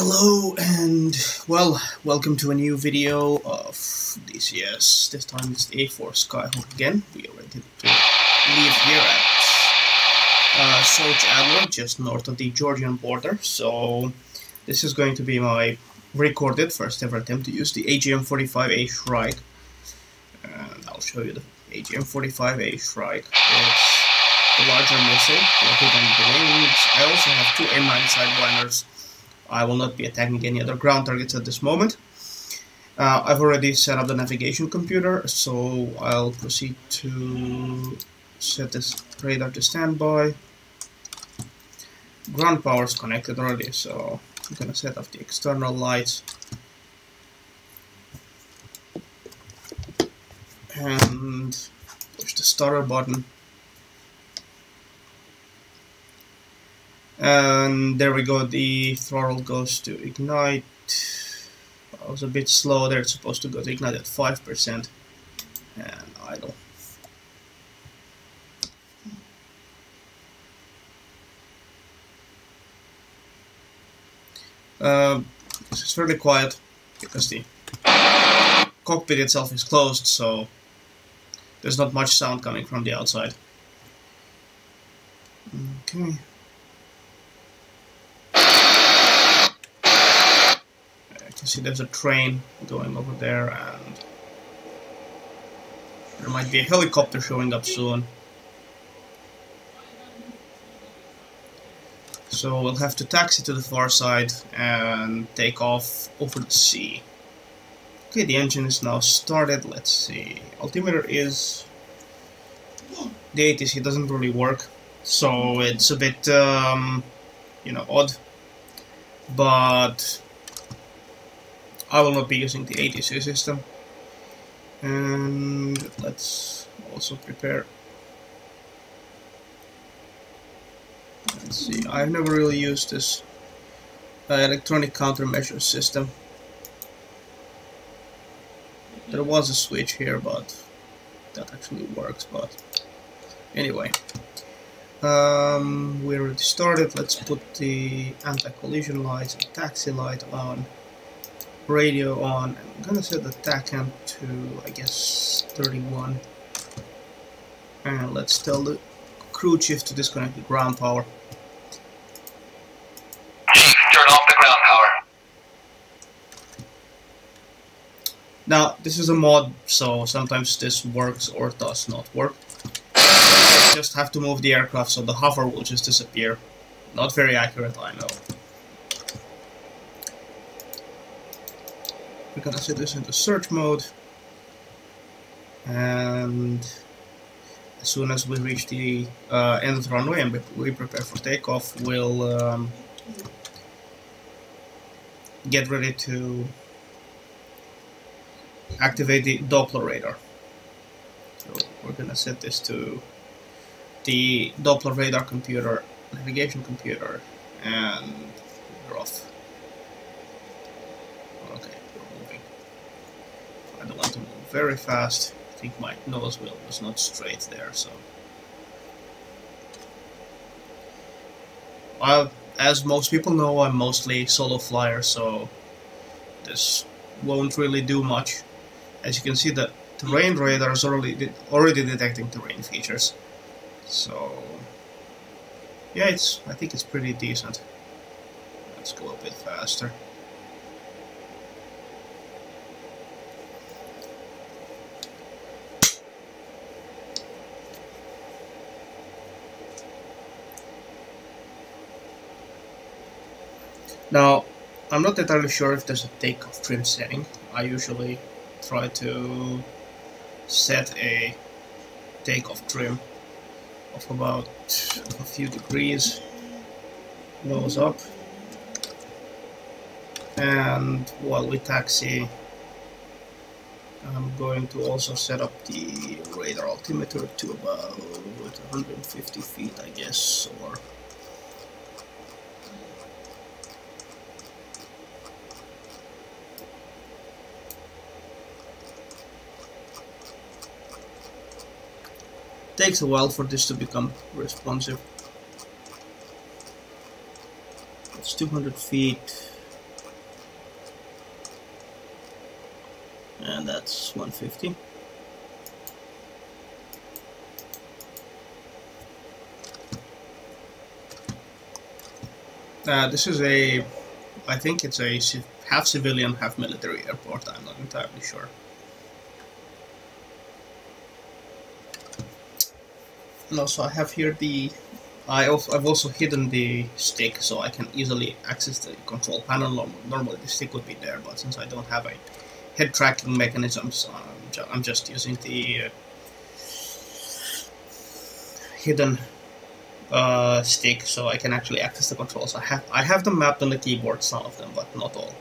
Hello and well, welcome to a new video of DCS. This time it's the A-4 Skyhawk again. We are ready to leave here at Soch Adler, just north of the Georgian border. So this is going to be my recorded first ever attempt to use the AGM-45 Shrike. And I'll show you the AGM-45 Shrike. It's a larger missile, located on the wings. I also have two M9 sidewinders. I will not be attacking any other ground targets at this moment. I've already set up the navigation computer, so I'll proceed to set this radar to standby. Ground power is connected already, so I'm gonna set off the external lights. And push the starter button. And there we go, the throttle goes to ignite. I was a bit slow there, it's supposed to go to ignite at 5% and idle. This is fairly quiet because the cockpit itself is closed, so there's not much sound coming from the outside. Okay. You see there's a train going over there, and there might be a helicopter showing up soon. So we'll have to taxi to the far side and take off over the sea. Okay, the engine is now started. Let's see. Altimeter is... the ATC doesn't really work, so it's a bit, you know, odd. But I will not be using the ATC system. And let's also prepare. Let's see, I've never really used this electronic countermeasure system. There was a switch here, but that actually works. But anyway, we already started. Let's put the anti-collision lights and taxi light on. Radio on. I'm gonna set the TACAM to, I guess, 31. And let's tell the crew chief to disconnect the ground power. Chief, turn off the ground power. Now, this is a mod, so sometimes this works or does not work. I just have to move the aircraft so the hover will just disappear. Not very accurate, I know. We're gonna set this into search mode, and as soon as we reach the end of the runway and we prepare for takeoff, we'll get ready to activate the Doppler radar. So we're gonna set this to the Doppler radar computer, navigation computer, and we're off. I don't want to move very fast. I think my nose wheel was not straight there, so... Well, as most people know, I'm mostly solo flyer, so this won't really do much. As you can see, the terrain radar is already detecting terrain features. So yeah, I think it's pretty decent. Let's go a bit faster. Now, I'm not entirely sure if there's a takeoff trim setting. I usually try to set a takeoff trim of about a few degrees, nose up, and while we taxi, I'm going to also set up the radar altimeter to about 150 feet, I guess, or takes a while for this to become responsive. It's 200 feet. and that's 150. This is a, I think it's a half civilian, half military airport. I'm not entirely sure. And also I have here the, I've also hidden the stick so I can easily access the control panel. Normally the stick would be there, but since I don't have a head tracking mechanism, so I'm just using the hidden stick so I can actually access the controls. I have them mapped on the keyboard, some of them, but not all.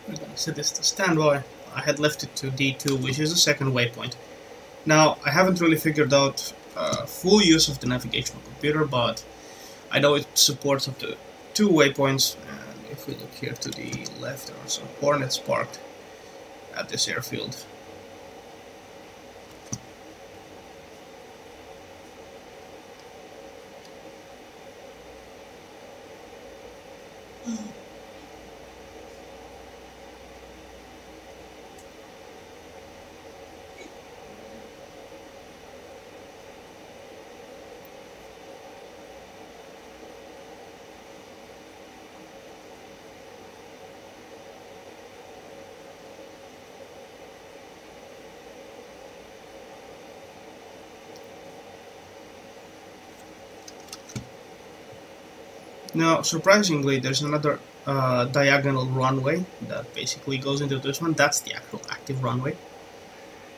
We're gonna set this to standby. I had left it to D2, which is the second waypoint. Now, I haven't really figured out full use of the navigational computer, but I know it supports up to 2 waypoints, and if we look here to the left, there are some Hornets parked at this airfield. Now, surprisingly, there's another diagonal runway that basically goes into this one. That's the actual active runway.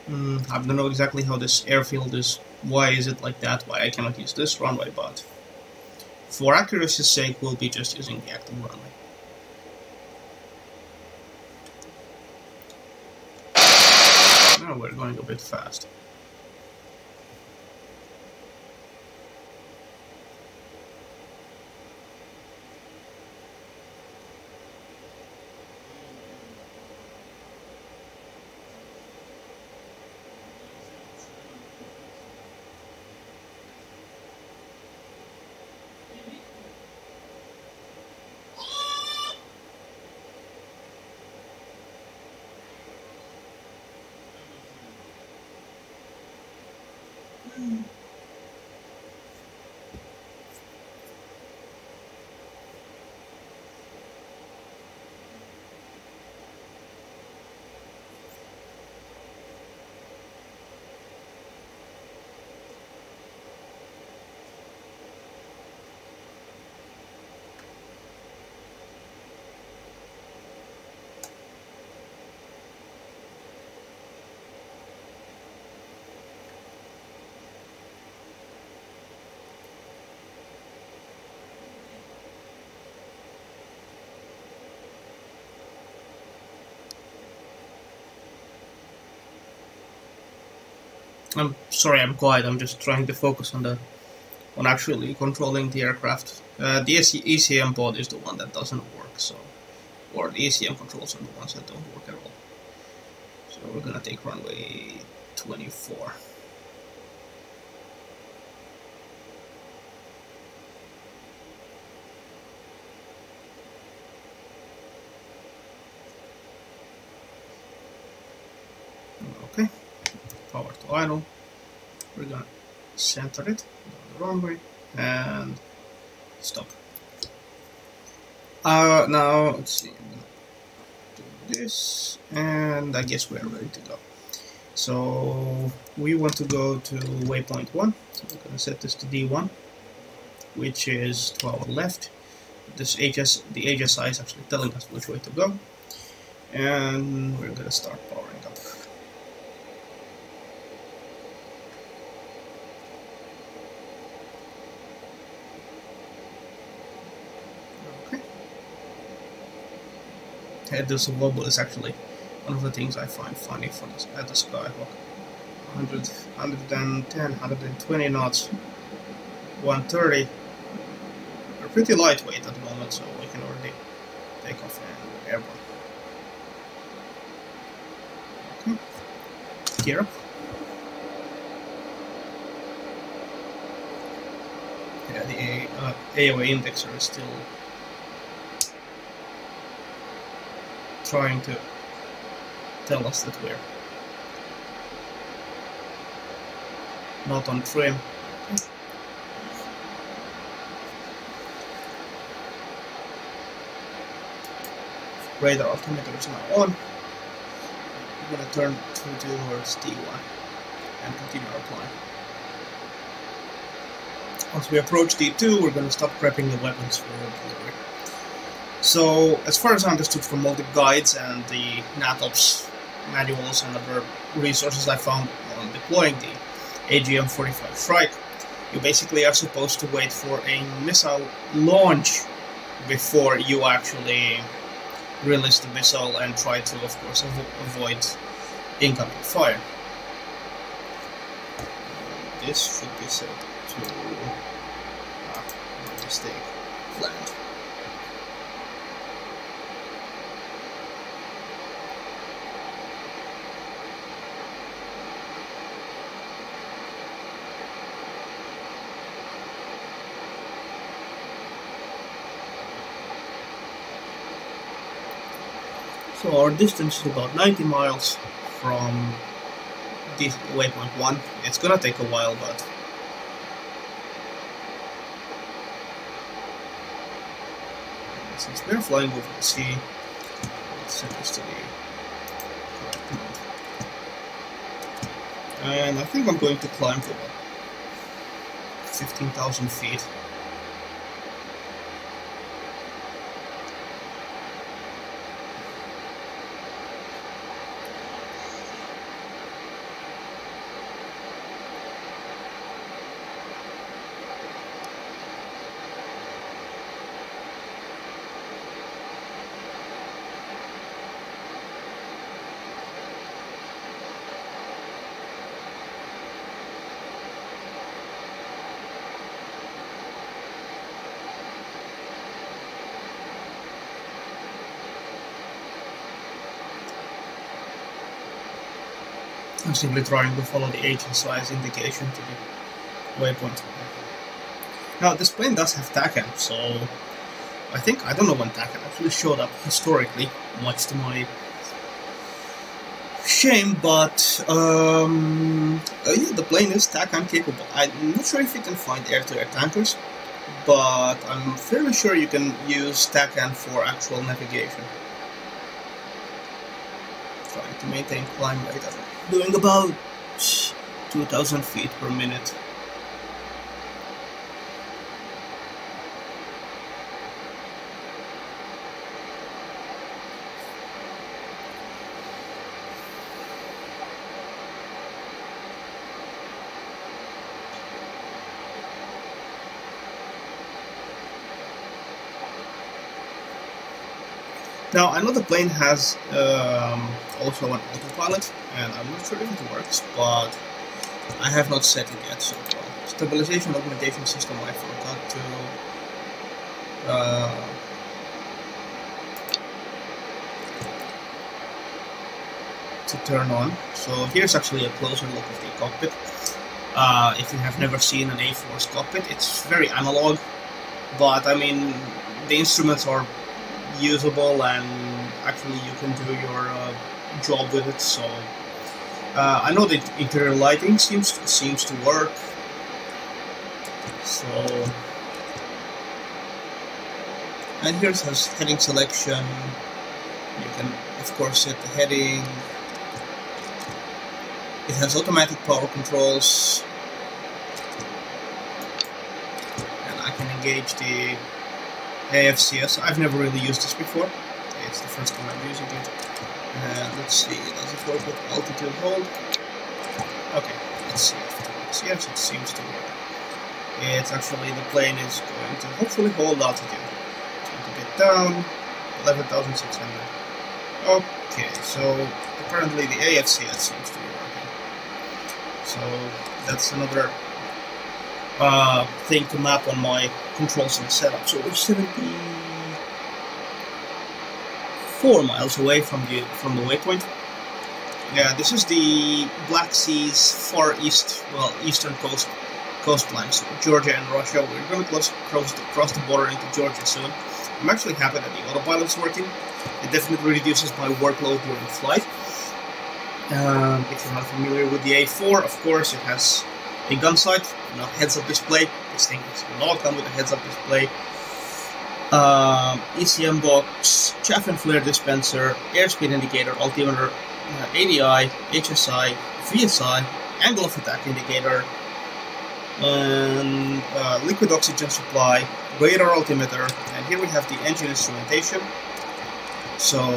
I don't know exactly how this airfield is. Why is it like that? Why I cannot use this runway, but for accuracy's sake, we'll be just using the active runway. Now we're going a bit fast. I'm sorry, I'm quiet. I'm just trying to focus on actually controlling the aircraft. The ECM pod is the one that doesn't work, so, or the ECM controls are the ones that don't work at all. So we're gonna take runway 24. Okay, power to idle. We're gonna center it down the runway and stop. Now let's see. this, and I guess we're ready to go. So we want to go to waypoint 1, so we're going to set this to D1, which is to our left. The HSI is actually telling us which way to go, and we're going to start powering up. Okay. This wobble is actually one of the things I find funny at the Skyhawk. 110, 120 knots, 130. We're pretty lightweight at the moment, so we can already take off and airborne. Okay. Gear up. Yeah, the AOA indexer is still trying to tell us that we're not on trim. Radar altimeter is now on. We're going to turn towards D1 and continue our climb. Once we approach D2, we're going to start prepping the weapons for delivery. So, as far as I understood from all the guides and the NatOps manuals and other resources I found on deploying the AGM-45 Shrike, you basically are supposed to wait for a missile launch before you actually release the missile and try to, of course, avoid incoming fire. This should be set to mistake land. So our distance is about 90 miles from this waypoint 1. It's gonna take a while, but since we're flying over the sea, let's set this to the correct mode. And I think I'm going to climb to about 15,000 feet. I'm simply trying to follow the HSI's indication to the waypoint. Now, this plane does have TACAN, so I don't know when TACAN actually showed up historically, much to my shame, but yeah, the plane is TACAN capable. I'm not sure if you can find air-to-air tankers, but I'm fairly sure you can use TACAN for actual navigation. Trying to maintain climb rate at doing about 2,000 feet per minute. Now, I know the plane has also an autopilot, and I'm not sure if it works, but I have not set it yet. So, stabilization augmentation system I forgot to turn on. So here's actually a closer look of the cockpit. If you have never seen an A-4's cockpit, it's very analog, but I mean the instruments are usable, and actually you can do your job with it. So I know the interior lighting seems to work. So, and here's heading selection. You can of course, set the heading. It has automatic power controls, and I can engage the AFCS. I've never really used this before. It's the first time I'm using it. Let's see, does it work with altitude hold? Okay, let's see. Yes, it seems to work. It's actually, the plane is going to hopefully hold altitude. It's going to get down, 11,600. Okay, so apparently the AFCS seems to be working. So that's another thing to map on my controls and setup. So we're 74 miles away from the waypoint. Yeah, this is the Black Sea's far east, well, eastern coastline, so Georgia and Russia. We're going to cross the border into Georgia soon. I'm actually happy that the autopilot's working. It definitely reduces my workload during flight. If you're not familiar with the A-4, of course, it has a gun sight, not heads-up display. This thing does not come with a heads-up display. ECM box, chaff and flare dispenser, airspeed indicator, altimeter, ADI, HSI, VSI, angle of attack indicator, and liquid oxygen supply, radar altimeter, and here we have the engine instrumentation. So,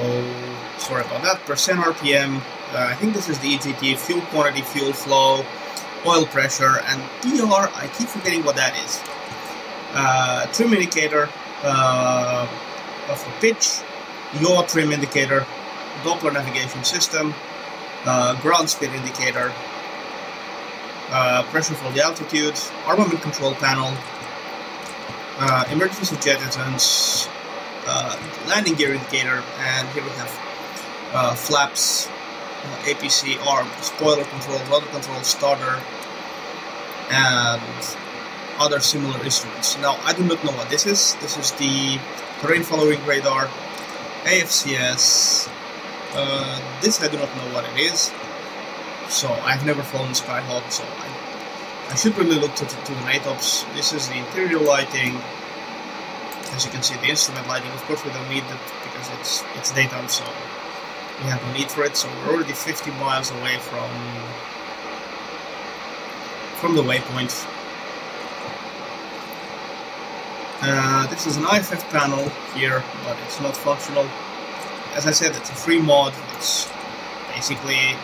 sorry about that, percent RPM, I think this is the EGT, fuel quantity, fuel flow, oil pressure, and PR, I keep forgetting what that is. Trim indicator, for pitch, yaw trim indicator, Doppler navigation system, ground speed indicator, pressure for the altitude, armament control panel, emergency jettisons, landing gear indicator, and here we have flaps, APC, arm, spoiler control, rudder control, starter, and other similar instruments. Now, I do not know what this is. This is the terrain following radar, AFCS. This I do not know what it is. So I've never flown Skyhawk, so I should really look to the NATOPS. This is the interior lighting. As you can see, the instrument lighting. Of course, we don't need it because it's daytime, so we have no need for it. So we're already 50 miles away from the waypoint. This is an IFF panel here, but it's not functional. As I said, it's a free mod. It's basically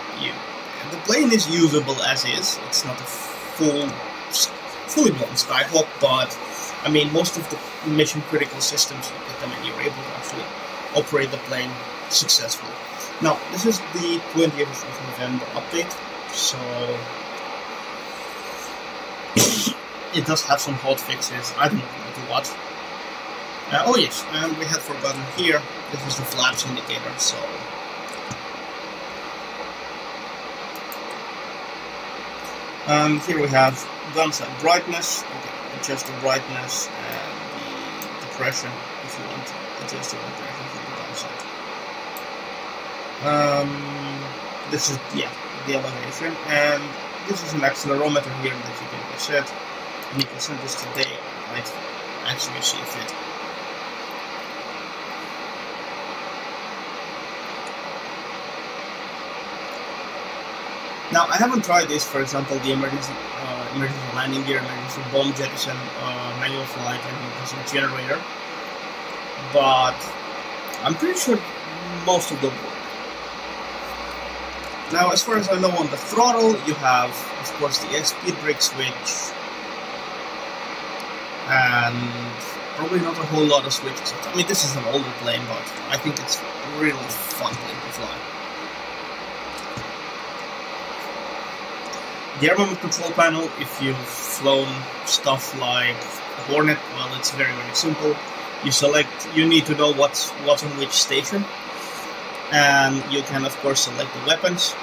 the plane is usable as is. It's not a fully blown Skyhawk, but I mean, most of the mission critical systems you get them, and you're able to actually operate the plane successfully. Now, this is the 20th of November update, so it does have some hot fixes. I don't know what. Oh yes, and we had forgotten here, this is the flaps indicator, so here we have gun sight brightness. Okay, adjust the brightness and the depression if you want to adjust the depression for the gun sight. This is, yeah, the elevation, and this is an accelerometer here that you can reset, and you can set this to day or night as you see fit. Now, I haven't tried this, for example, the emergency landing gear, emergency bomb jettison, manual flight, and emergency generator, but I'm pretty sure most of them work. Now, as far as I know, on the throttle, you have, of course, the speed brake switch, and probably not a whole lot of switches. I mean, this is an older plane, but I think it's a really fun plane to fly. The armament control panel, if you've flown stuff like Hornet, well, it's very, very simple. You need to know what's on which station, and you can, of course, select the weapons.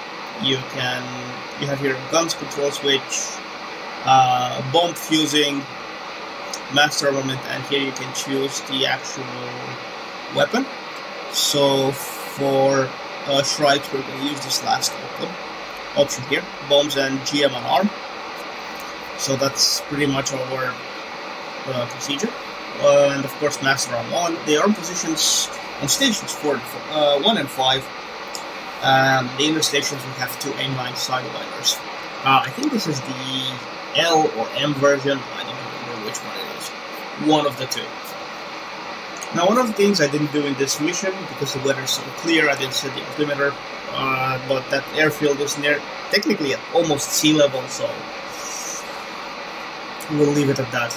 You have here guns control switch, bomb fusing, master armament, and here you can choose the actual weapon. So for Shrikes, we're going to use this last option here, bombs and GM on arm. So that's pretty much our procedure. And of course, master arm on. The arm positions On stations 1 and 5, the inner stations we have 2 aimline sidewinders. I think this is the L or M version. I don't remember which one it is. One of the two. Now, one of the things I didn't do in this mission, because the weather is so clear, I didn't set the altimeter, but that airfield is technically at almost sea level, so we'll leave it at that.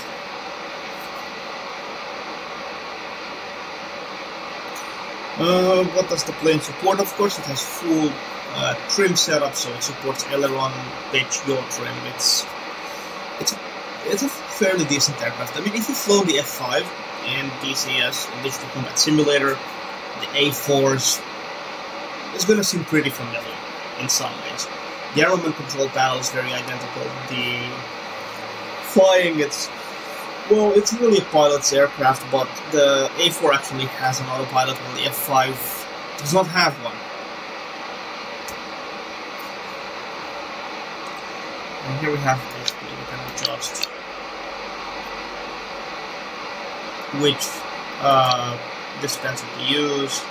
What does the plane support? Of course, it has full trim setup, so it supports aileron, pitch, yaw trim. It's a fairly decent aircraft. I mean, if you've flown the F5 and DCS, Digital Combat Simulator, the A4s, it's going to seem pretty familiar in some ways. The armament control panel is very identical. The flying, it's really a pilot's aircraft, but the A4 actually has an autopilot, while the F5 does not have one. And here we have basically, we can adjust which dispenser to use.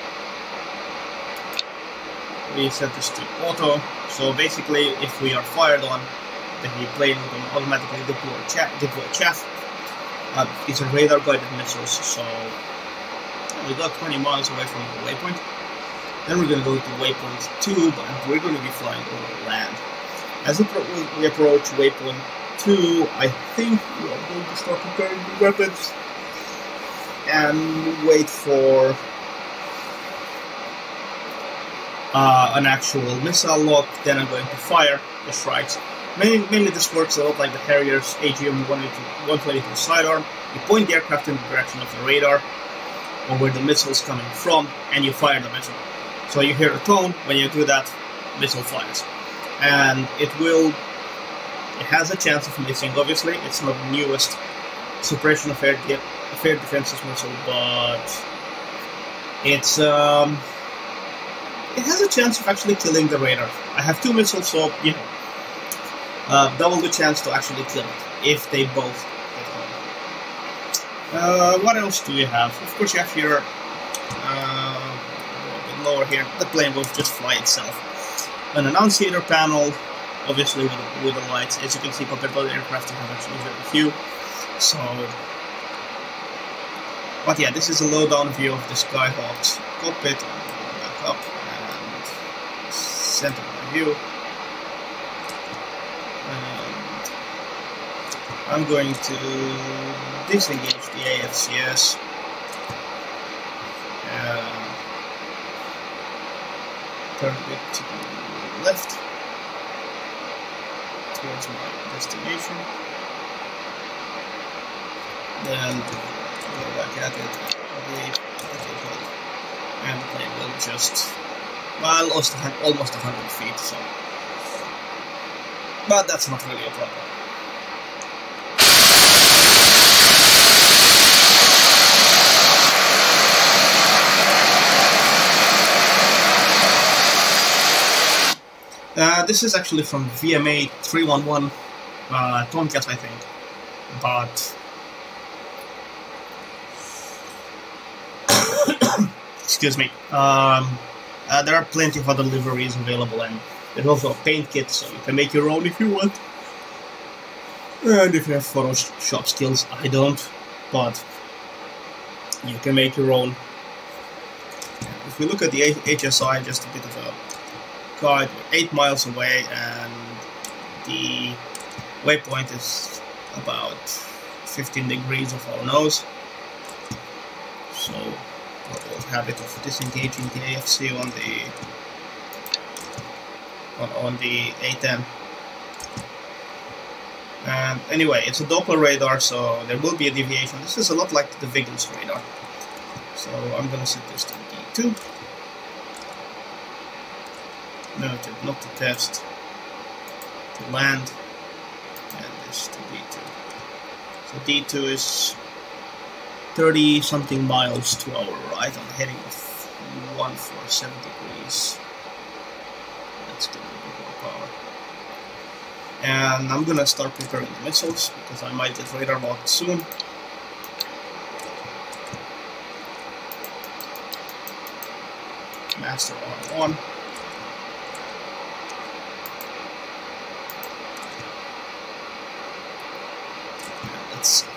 We set this to auto, so basically if we are fired on, the plane will automatically deploy chaff. These are radar guided missiles, so we got 20 miles away from the waypoint. Then we're going to go to waypoint 2, and we're going to be flying over land. As we approach waypoint 2, I think we are going to start preparing the weapons and wait for an actual missile lock. Then I'm going to fire the Shrikes. Mainly this works a lot like the Harrier's AGM-122 sidearm. You point the aircraft in the direction of the radar, or where the missile is coming from, and you fire the missile. So you hear a tone. When you do that, missile fires. And it has a chance of missing, obviously. It's not the newest suppression of air defenses missile, but it has a chance of actually killing the radar. I have 2 missiles, so, you know, double the chance to actually kill it, if they both hit home. What else do you have? Of course you have here, a bit lower here, the plane will just fly itself. An annunciator panel, obviously with the lights. As you can see, compared to other aircraft, you have actually very few. So, but yeah, this is a low-down view of the Skyhawk's cockpit. Back up and center my view. And I'm going to disengage the AFCS. Turn a bit to the left towards my destination. Then go back at it, and the plane will just, well, almost 100 feet, so. But that's not really a problem. This is actually from VMA 311 Tomcat, I think, but excuse me. There are plenty of other liveries available, and there's also a paint kit, so you can make your own if you want. And if you have Photoshop skills, I don't, but you can make your own. If we look at the HSI, just a bit of a guide, we're 8 miles away, and the waypoint is about 15 degrees off our nose. So we'll have it of disengaging the AFC on the A10. And anyway, it's a Doppler radar, so there will be a deviation. This is a lot like the Vigilance radar. So I'm gonna set this to D2. Noted, not to test, to land, and this to D2. So D2 is 30 something miles to our right on a heading of 147 degrees. Let's give it a bit more power. And I'm gonna start preparing the missiles because I might get radar locked soon. Master R1. Let's see.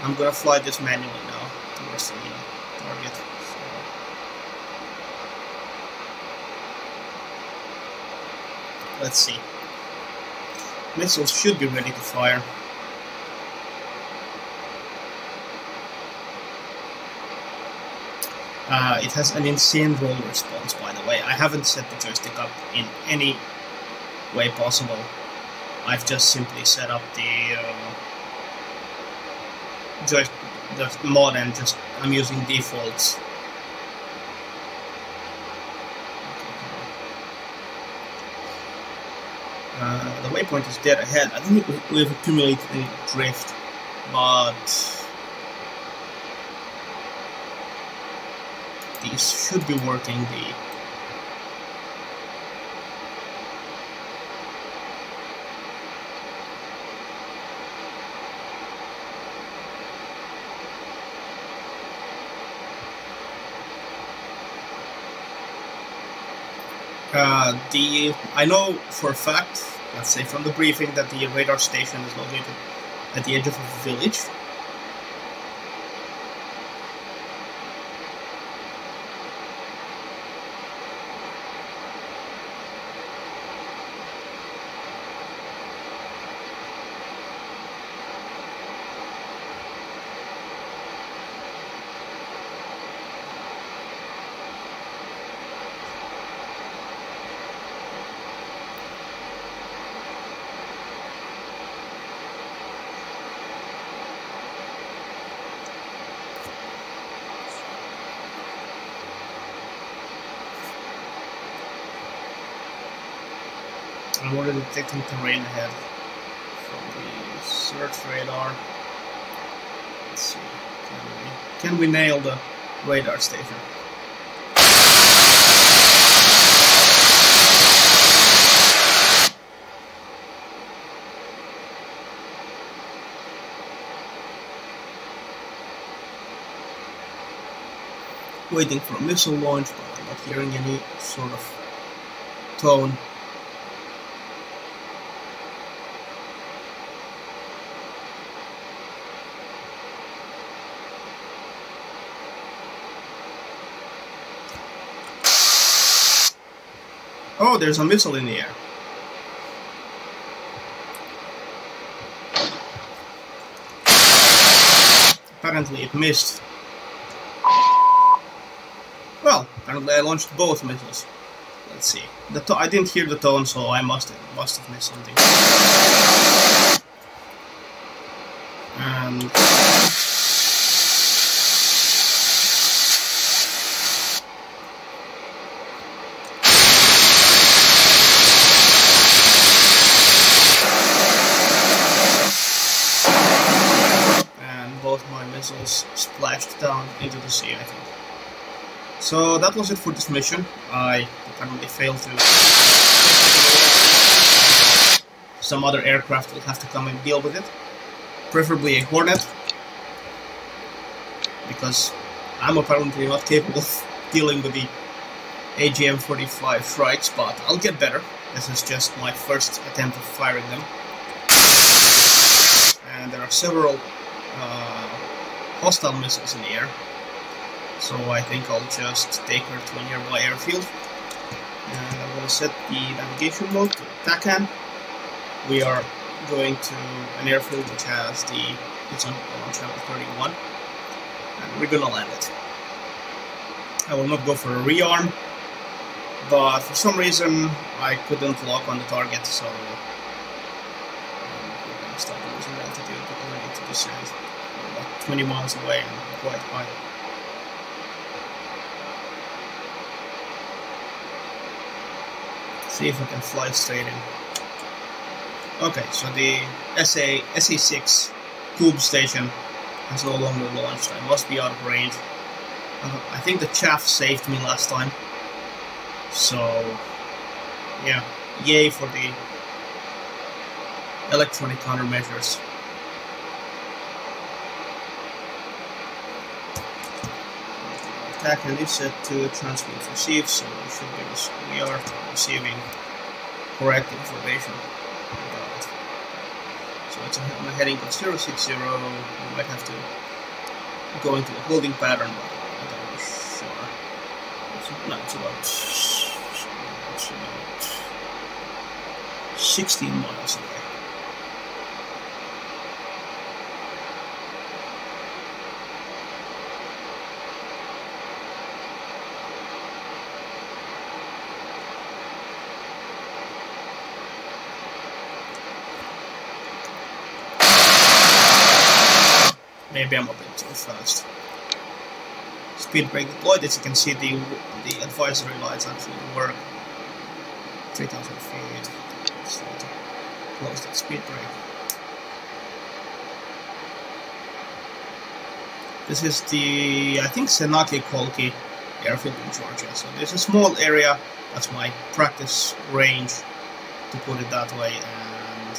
I'm gonna fly this manually now towards the target. So. Let's see. Missiles should be ready to fire. It has an insane roll response, by the way. I haven't set the joystick up in any way possible. I've just simply set up the mod and I'm using defaults. The waypoint is dead ahead. I don't think we've accumulated any drift, but these should be working. I know for a fact, let's say from the briefing, that the radar station is located at the edge of a village. I'm already detecting terrain ahead from the search radar. Let's see, can we nail the radar station? Waiting for a missile launch, but I'm not hearing any sort of tone. Oh, there's a missile in the air. Apparently it missed. Well, apparently I launched both missiles. Let's see. I didn't hear the tone, so I must have missed something. And both my missiles splashed down into the sea, I think. So that was it for this mission. I apparently failed to. Some other aircraft will have to come and deal with it. Preferably a Hornet, because I'm apparently not capable of dealing with the AGM-45 Shrikes, but I'll get better. This is just my first attempt of firing them. And there are several hostile missiles in the air, so I think I'll just take her to a nearby airfield. And I'm going to set the navigation mode to TACAN. We are going to an airfield which has it's on channel 31, and we're going to land it. I will not go for a rearm, but for some reason I couldn't lock on the target, so we're going to start losing altitude because I need to descend. We're about 20 miles away and quite high. See if I can fly straight in. Okay, so the SA6 tube station has no longer launched. I must be out of range. I think the chaff saved me last time. So, yeah, yay for the electronic countermeasures. TAC and is set to transmit receive, so we are receiving correct information about it. So it's on a heading of 060. We might have to go into a holding pattern, but I'm not sure. It's about 16 miles away. Maybe I'm a bit too fast. Speed brake deployed. As you can see, the advisory lights actually work. 3,000 feet. So close that speed brake. This is the, I think, Senaki-Kolki airfield in Georgia. So there's a small area. That's my practice range, to put it that way. And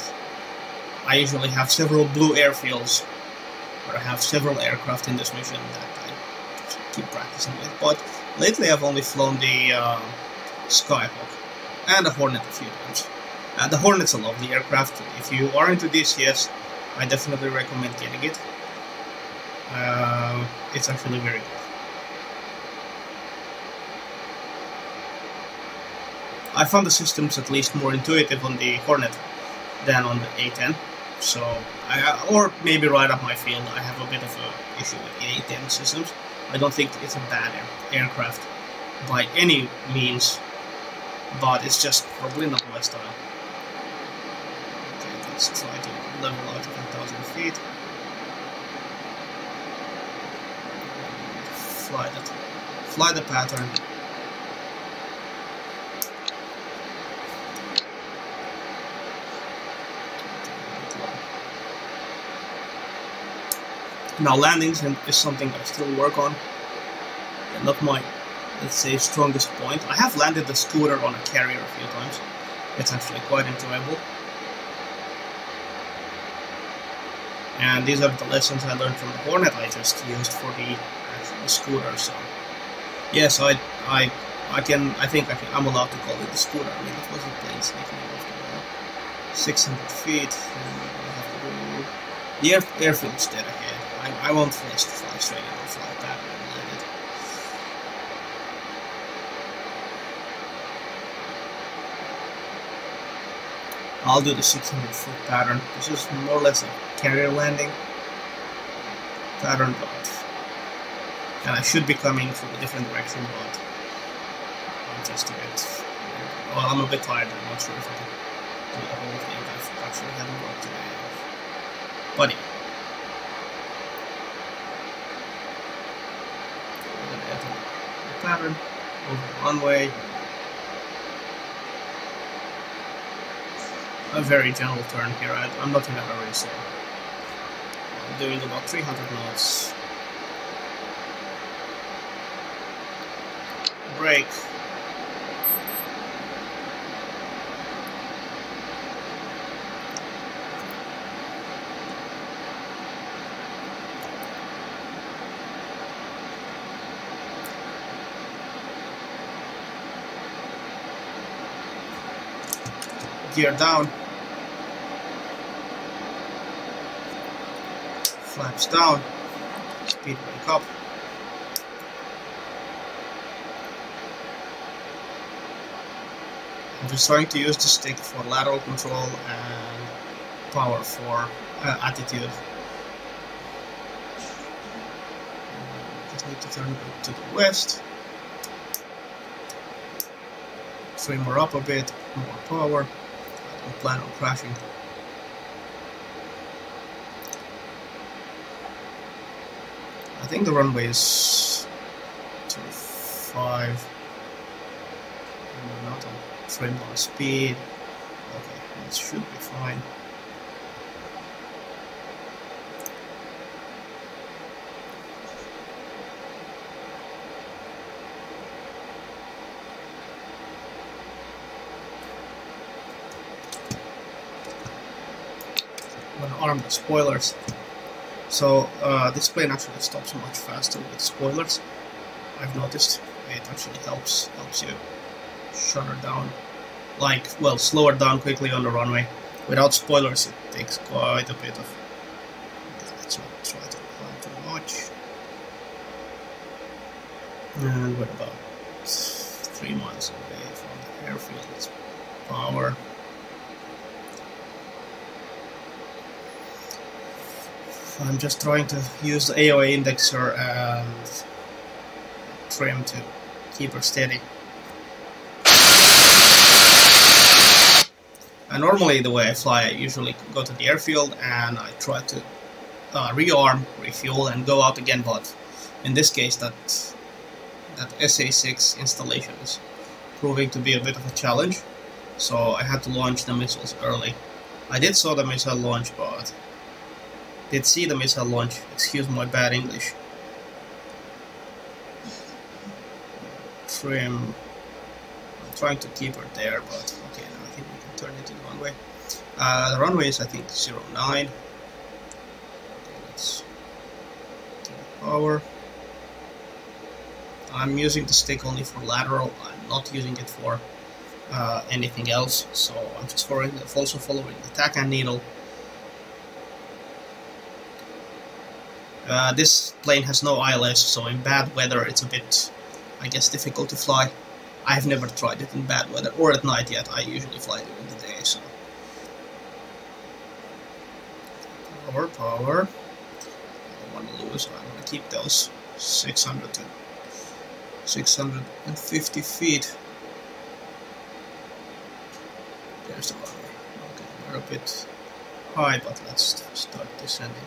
I usually have several blue airfields, where I have several aircraft in this mission that I keep practicing with. But lately I've only flown the Skyhawk and the Hornet a few times. The Hornet's a lovely aircraft. If you are into DCS, I definitely recommend getting it. It's actually very good. I found the systems at least more intuitive on the Hornet than on the A-10. So, or maybe right up my field, I have a bit of an issue with the A-10 systems. I don't think it's a bad aircraft by any means, but it's just probably not my style. Okay, let's try to level out to 1,000 feet. Fly the pattern. Now landings is something I still work on, and not my, let's say, strongest point. I have landed the scooter on a carrier a few times. It's actually quite enjoyable. And these are the lessons I learned from the Hornet I just used for the actual scooter. So yes, I'm allowed to call it the scooter. I mean, it was a plane sneaking off the 600 feet. The airfield's dead ahead. I won't fly straight in and fly pattern and land it. I'll do the 600-foot pattern. This is more or less a carrier landing pattern, and I should be coming from a different direction, but I'm just a bit, well, I'm a bit tired. I'm not sure if I can do the whole thing. I've actually hadn't worked today. But yeah. Pattern over the runway. A very gentle turn here. I'm not in a hurry, so I'm doing about 300 knots. Brake. Gear down, flaps down, speed brake up. I'm just trying to use the stick for lateral control and power for attitude. Just need to turn it to the west. Trim her up a bit, more power. I don't plan on crashing. I think the runway is 25. I'm not on trim on speed. Okay, that should be fine. I'm gonna arm the spoilers. So this plane actually stops much faster with spoilers. I've noticed. It actually helps you shut her down, like, well, slow her down quickly on the runway. Without spoilers, it takes quite a bit of. Let's not try to climb too much. And we're about 3 miles away from the airfield. It's power. I'm just trying to use the AOA indexer and trim to keep her steady. And normally the way I fly, I usually go to the airfield and I try to rearm, refuel and go out again, but in this case that SA-6 installation is proving to be a bit of a challenge, so I had to launch the missiles early. I did see the missile launch, excuse my bad English. Trim. I'm trying to keep her there, but okay, now I think we can turn it to the runway. The runway is, I think, 09. Okay, let's turn the power. I'm using the stick only for lateral. I'm not using it for anything else, so I'm just also following the TACAN needle. This plane has no ILS, so in bad weather it's a bit, I guess, difficult to fly. I've never tried it in bad weather or at night yet. I usually fly during the day, so. Power. I don't want to lose. I'm going to keep those 600 to 650 feet. There's the runway. Okay, we're a bit high, but let's start descending.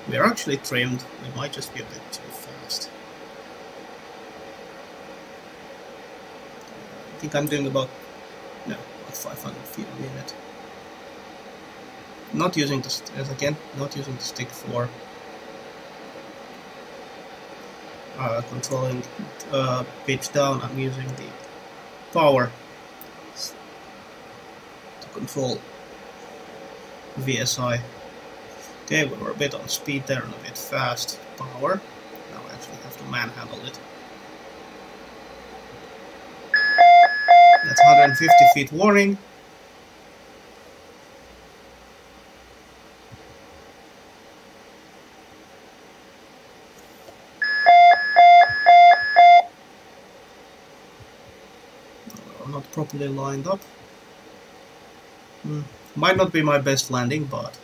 We are actually trimmed. We might just be a bit too fast. I think I'm doing about 500 feet a minute. Not using the stick for controlling pitch down. I'm using the power to control VSI. Okay, we were a bit on speed there and a bit fast. Power. Now I actually have to manhandle it. That's 150 feet warning. Not properly lined up. Might not be my best landing, but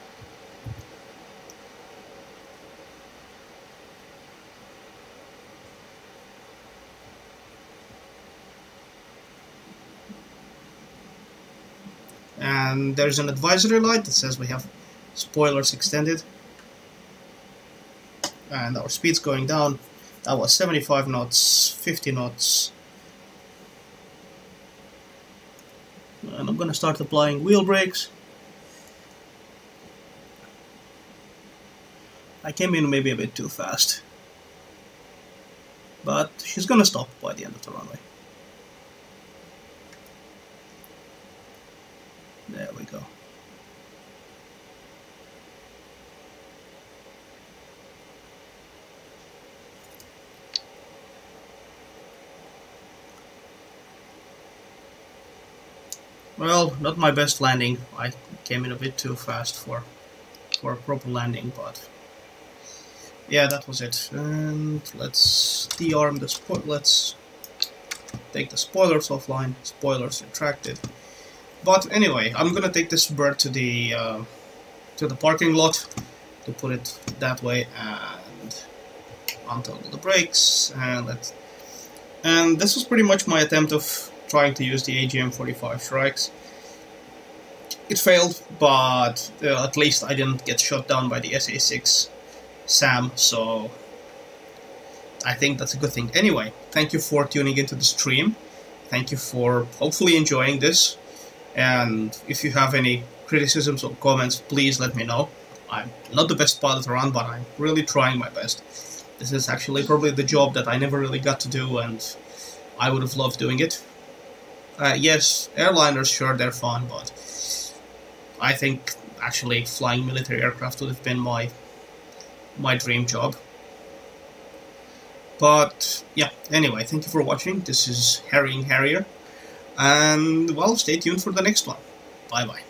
and there's an advisory light that says we have spoilers extended and our speed's going down. That was 75 knots, 50 knots. And I'm gonna start applying wheel brakes. I came in maybe a bit too fast, but she's gonna stop by the end of the runway. There we go. Well, not my best landing. I came in a bit too fast for a proper landing, but yeah, that was it. And let's de-arm the let's take the spoilers offline. Spoilers retracted. But anyway, I'm gonna take this bird to the parking lot, to put it that way, and untoggle the brakes, and this was pretty much my attempt of trying to use the AGM-45 Shrikes. It failed, but at least I didn't get shot down by the SA-6 SAM, so I think that's a good thing. Anyway, thank you for tuning into the stream. Thank you for hopefully enjoying this. And if you have any criticisms or comments, please let me know. I'm not the best pilot around, but I'm really trying my best. This is actually probably the job that I never really got to do, and I would have loved doing it. Yes, airliners, sure, they're fun, but I think actually flying military aircraft would have been my my dream job. But yeah, anyway, thank you for watching. This is Harrying Harrier, and well, stay tuned for the next one. Bye bye.